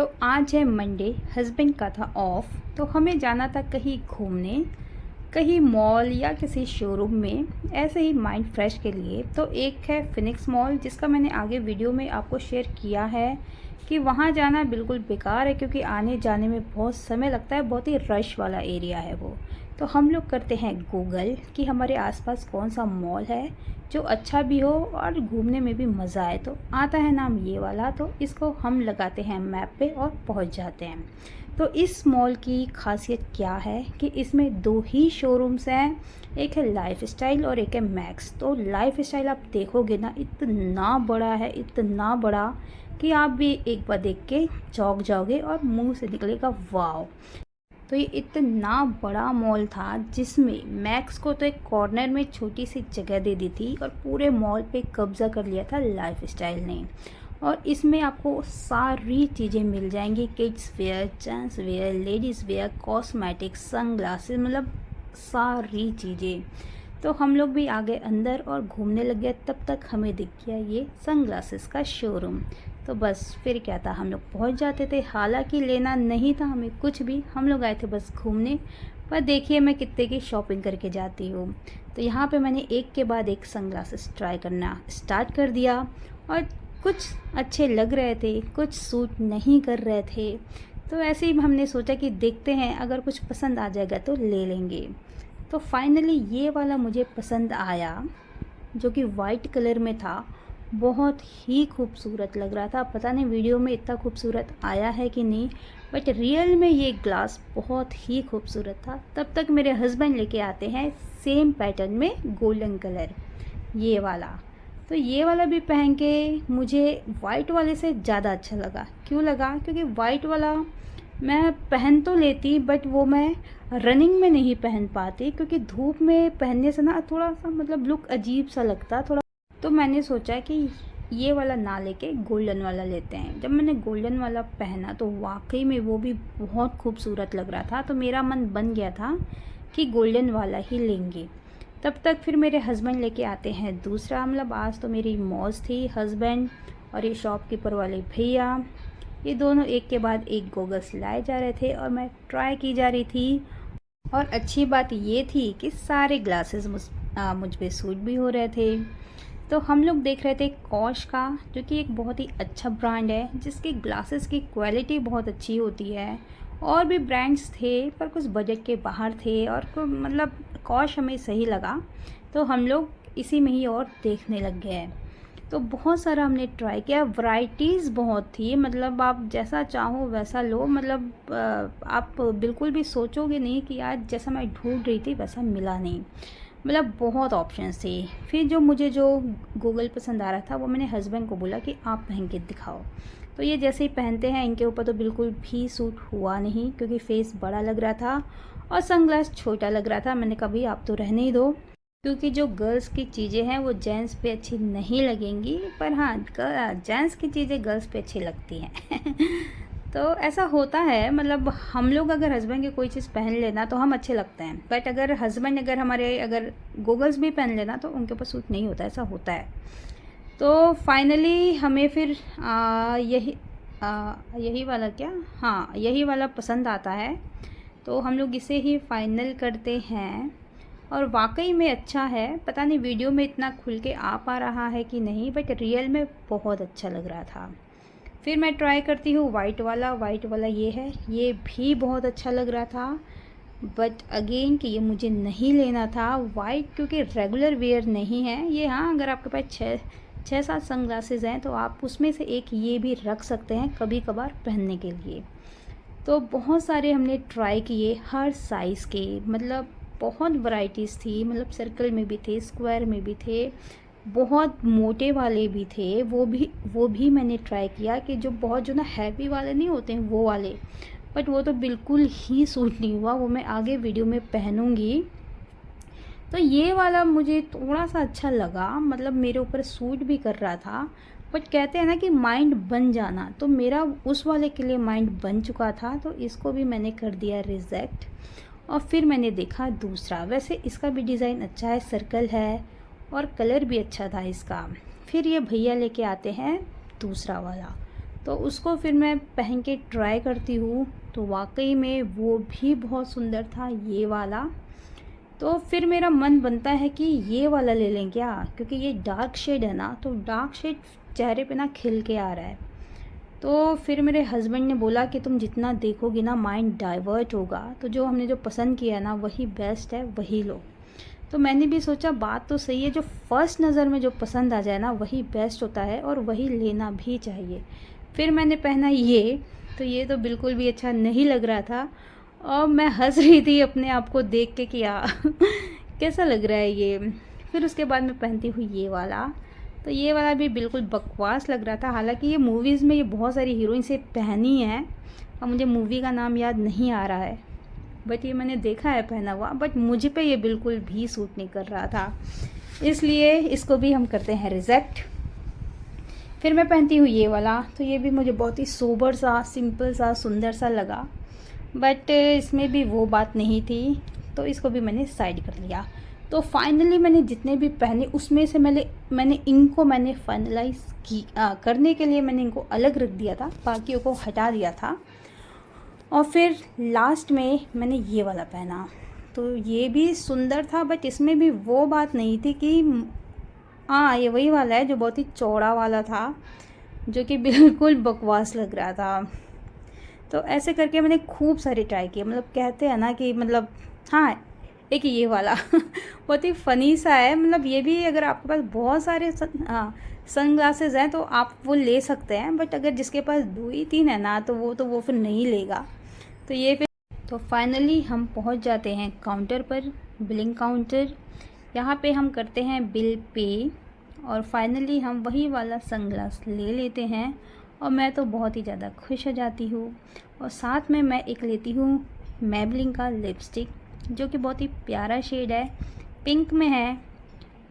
तो आज है मंडे, हस्बैंड का था ऑफ, तो हमें जाना था कहीं घूमने, कहीं मॉल या किसी शोरूम में, ऐसे ही माइंड फ्रेश के लिए। तो एक है फिनिक्स मॉल, जिसका मैंने आगे वीडियो में आपको शेयर किया है कि वहाँ जाना बिल्कुल बेकार है, क्योंकि आने जाने में बहुत समय लगता है, बहुत ही रश वाला एरिया है वो। तो हम लोग करते हैं गूगल कि हमारे आसपास कौन सा मॉल है जो अच्छा भी हो और घूमने में भी मज़ा आए। तो आता है नाम ये वाला, तो इसको हम लगाते हैं मैप पे और पहुंच जाते हैं। तो इस मॉल की खासियत क्या है कि इसमें दो ही शोरूम्स हैं, एक है लाइफ स्टाइल और एक है मैक्स। तो लाइफ स्टाइल आप देखोगे ना, इतना बड़ा है, इतना बड़ा कि आप भी एक बार देख के चौंक जाओगे और मुंह से निकलेगा वाव। तो ये इतना बड़ा मॉल था जिसमें मैक्स को तो एक कॉर्नर में छोटी सी जगह दे दी थी और पूरे मॉल पे कब्जा कर लिया था लाइफ स्टाइल ने। और इसमें आपको सारी चीज़ें मिल जाएंगी, kids where, gents wear, ladies where, cosmetics, sunglasses, मतलब सारी चीज़ें। तो हम लोग भी आ गए अंदर और घूमने लग गए, तब तक हमें दिख गया ये सनग्लासेस का शोरूम। तो बस फिर क्या था, हम लोग पहुंच जाते थे। हालांकि लेना नहीं था हमें कुछ भी, हम लोग आए थे बस घूमने। पर देखिए मैं कितने की शॉपिंग करके जाती हूँ। तो यहाँ पे मैंने एक के बाद एक सनग्लासेस ट्राई करना स्टार्ट कर दिया, और कुछ अच्छे लग रहे थे, कुछ सूट नहीं कर रहे थे। तो ऐसे ही हमने सोचा कि देखते हैं, अगर कुछ पसंद आ जाएगा तो ले लेंगे। तो फाइनली ये वाला मुझे पसंद आया, जो कि वाइट कलर में था। बहुत ही खूबसूरत लग रहा था, पता नहीं वीडियो में इतना खूबसूरत आया है कि नहीं, बट रियल में ये ग्लास बहुत ही खूबसूरत था। तब तक मेरे हस्बैंड लेके आते हैं सेम पैटर्न में गोल्डन कलर, ये वाला। तो ये वाला भी पहन के मुझे वाइट वाले से ज़्यादा अच्छा लगा। क्यों लगा? क्योंकि वाइट वाला मैं पहन तो लेती, बट वो मैं रनिंग में नहीं पहन पाती, क्योंकि धूप में पहनने से ना थोड़ा सा मतलब लुक अजीब सा लगता थोड़ा। तो मैंने सोचा कि ये वाला ना लेके गोल्डन वाला लेते हैं। जब मैंने गोल्डन वाला पहना तो वाकई में वो भी बहुत खूबसूरत लग रहा था। तो मेरा मन बन गया था कि गोल्डन वाला ही लेंगे। तब तक फिर मेरे हस्बैंड लेके आते हैं दूसरा। मतलब आज तो मेरी मौज थी, हस्बैंड और ये शॉपकीपर वाले भैया, ये दोनों एक के बाद एक गोगल्स लाए जा रहे थे और मैं ट्राई की जा रही थी। और अच्छी बात ये थी कि सारे ग्लासेस मुझ पे सूट भी हो रहे थे। तो हम लोग देख रहे थे कॉश का, जो कि एक बहुत ही अच्छा ब्रांड है, जिसके ग्लासेस की क्वालिटी बहुत अच्छी होती है। और भी ब्रांड्स थे पर कुछ बजट के बाहर थे, और मतलब कॉश हमें सही लगा, तो हम लोग इसी में ही और देखने लग गए। तो बहुत सारा हमने ट्राई किया, वैरायटीज़ बहुत थी, मतलब आप जैसा चाहो वैसा लो। मतलब आप बिल्कुल भी सोचोगे नहीं कि आज जैसा मैं ढूंढ रही थी वैसा मिला नहीं। मतलब बहुत ऑप्शंस थे। फिर जो गूगल पसंद आ रहा था वो मैंने हस्बैंड को बोला कि आप पहन के दिखाओ। तो ये जैसे ही पहनते हैं, इनके ऊपर तो बिल्कुल भी सूट हुआ नहीं, क्योंकि फेस बड़ा लग रहा था और सनग्लास छोटा लग रहा था। मैंने कहा भाई आप तो रहने ही दो, क्योंकि जो गर्ल्स की चीज़ें हैं वो जेंट्स पे अच्छी नहीं लगेंगी, पर हाँ जेंट्स की चीज़ें गर्ल्स पे अच्छी लगती हैं। तो ऐसा होता है, मतलब हम लोग अगर हस्बैंड की कोई चीज़ पहन लेना तो हम अच्छे लगते हैं, बट अगर हस्बैंड अगर गोगल्स भी पहन लेना तो उनके ऊपर सूट नहीं होता, ऐसा होता है। तो फाइनली हमें फिर यही वाला क्या, हाँ यही वाला पसंद आता है, तो हम लोग इसे ही फाइनल करते हैं। और वाकई में अच्छा है, पता नहीं वीडियो में इतना खुल के आ पा रहा है कि नहीं, बट रियल में बहुत अच्छा लग रहा था। फिर मैं ट्राई करती हूँ वाइट वाला। वाइट वाला ये है, ये भी बहुत अच्छा लग रहा था, बट अगेन कि ये मुझे नहीं लेना था वाइट, क्योंकि रेगुलर वेयर नहीं है ये। हाँ अगर आपके पास छः सात सनग्लासेस हैं तो आप उसमें से एक ये भी रख सकते हैं कभी कभार पहनने के लिए। तो बहुत सारे हमने ट्राई किए, हर साइज़ के, मतलब बहुत वैरायटीज़ थी। मतलब सर्कल में भी थे, स्क्वायर में भी थे, बहुत मोटे वाले भी थे, वो भी मैंने ट्राई किया, कि जो ना हैवी वाले नहीं होते हैं वो वाले, बट वो तो बिल्कुल ही सूट नहीं हुआ। वो मैं आगे वीडियो में पहनूंगी। तो ये वाला मुझे थोड़ा सा अच्छा लगा, मतलब मेरे ऊपर सूट भी कर रहा था, बट कहते हैं ना कि माइंड बन जाना, तो मेरा उस वाले के लिए माइंड बन चुका था, तो इसको भी मैंने कर दिया रिजेक्ट। और फिर मैंने देखा दूसरा। वैसे इसका भी डिज़ाइन अच्छा है, सर्कल है और कलर भी अच्छा था इसका। फिर ये भैया लेके आते हैं दूसरा वाला। तो उसको फिर मैं पहन के ट्राई करती हूँ, तो वाकई में वो भी बहुत सुंदर था ये वाला। तो फिर मेरा मन बनता है कि ये वाला ले लें क्या, क्योंकि ये डार्क शेड है ना, तो डार्क शेड चेहरे पे ना खिल के आ रहा है। तो फिर मेरे हस्बैंड ने बोला कि तुम जितना देखोगी ना माइंड डाइवर्ट होगा, तो जो हमने जो पसंद किया है ना वही बेस्ट है, वही लो। तो मैंने भी सोचा बात तो सही है, जो फर्स्ट नज़र में जो पसंद आ जाए ना वही बेस्ट होता है और वही लेना भी चाहिए। फिर मैंने पहना ये, तो ये तो बिल्कुल भी अच्छा नहीं लग रहा था और मैं हंस रही थी अपने आप को देख के कि कैसा लग रहा है ये। फिर उसके बाद मैं पहनती हूँ ये वाला, तो ये वाला भी बिल्कुल बकवास लग रहा था। हालांकि ये मूवीज़ में ये बहुत सारी हीरोइन से पहनी है और मुझे मूवी का नाम याद नहीं आ रहा है, बट ये मैंने देखा है पहना हुआ, बट मुझे पे ये बिल्कुल भी सूट नहीं कर रहा था, इसलिए इसको भी हम करते हैं रिजेक्ट। फिर मैं पहनती हूँ ये वाला, तो ये भी मुझे बहुत ही सोबर सा, सिंपल सा, सुंदर सा लगा, बट इसमें भी वो बात नहीं थी, तो इसको भी मैंने साइड कर लिया। तो फाइनली मैंने जितने भी पहने उसमें से मैंने इनको फाइनलाइज करने के लिए मैंने इनको अलग रख दिया था, बाकियों को हटा दिया था। और फिर लास्ट में मैंने ये वाला पहना, तो ये भी सुंदर था, बट इसमें भी वो बात नहीं थी कि हाँ ये वही वाला है जो बहुत ही चौड़ा वाला था, जो कि बिल्कुल बकवास लग रहा था। तो ऐसे करके मैंने खूब सारे ट्राई किए, मतलब कहते हैं ना कि मतलब हाँ एक ये वाला बहुत ही फ़नी सा है। मतलब ये भी अगर आपके पास बहुत सारे सन ग्लासेस हैं तो आप वो ले सकते हैं, बट अगर जिसके पास 2 ही 3 है ना तो वो फिर नहीं लेगा। तो ये फिर तो फाइनली हम पहुंच जाते हैं काउंटर पर, बिलिंग काउंटर। यहाँ पे हम करते हैं बिल पे और फाइनली हम वही वाला सनग्लास ले लेते हैं और मैं तो बहुत ही ज़्यादा खुश हो जाती हूँ। और साथ में मैं एक लेती हूँ मैबलिन का लिपस्टिक, जो कि बहुत ही प्यारा शेड है, पिंक में है,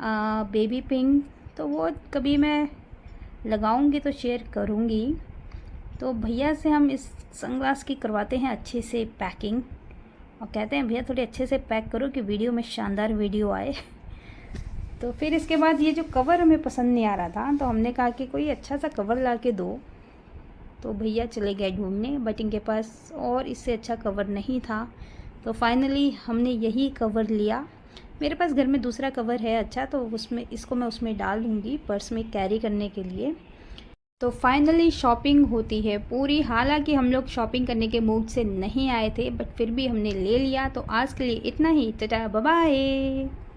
बेबी पिंक। तो वो कभी मैं लगाऊंगी तो शेयर करूंगी। तो भैया से हम इस सनग्लास की करवाते हैं अच्छे से पैकिंग और कहते हैं भैया थोड़े अच्छे से पैक करो कि वीडियो में शानदार वीडियो आए। तो फिर इसके बाद ये जो कवर हमें पसंद नहीं आ रहा था, तो हमने कहा कि कोई अच्छा सा कवर ला के दो। तो भैया चले गए ढूंढने, बट इनके पास और इससे अच्छा कवर नहीं था। तो फाइनली हमने यही कवर लिया। मेरे पास घर में दूसरा कवर है अच्छा, तो इसको मैं उसमें डाल दूँगी पर्स में कैरी करने के लिए। तो फाइनली शॉपिंग होती है पूरी। हालांकि हम लोग शॉपिंग करने के मूड से नहीं आए थे, बट फिर भी हमने ले लिया। तो आज के लिए इतना ही, टाटा बाय बाय।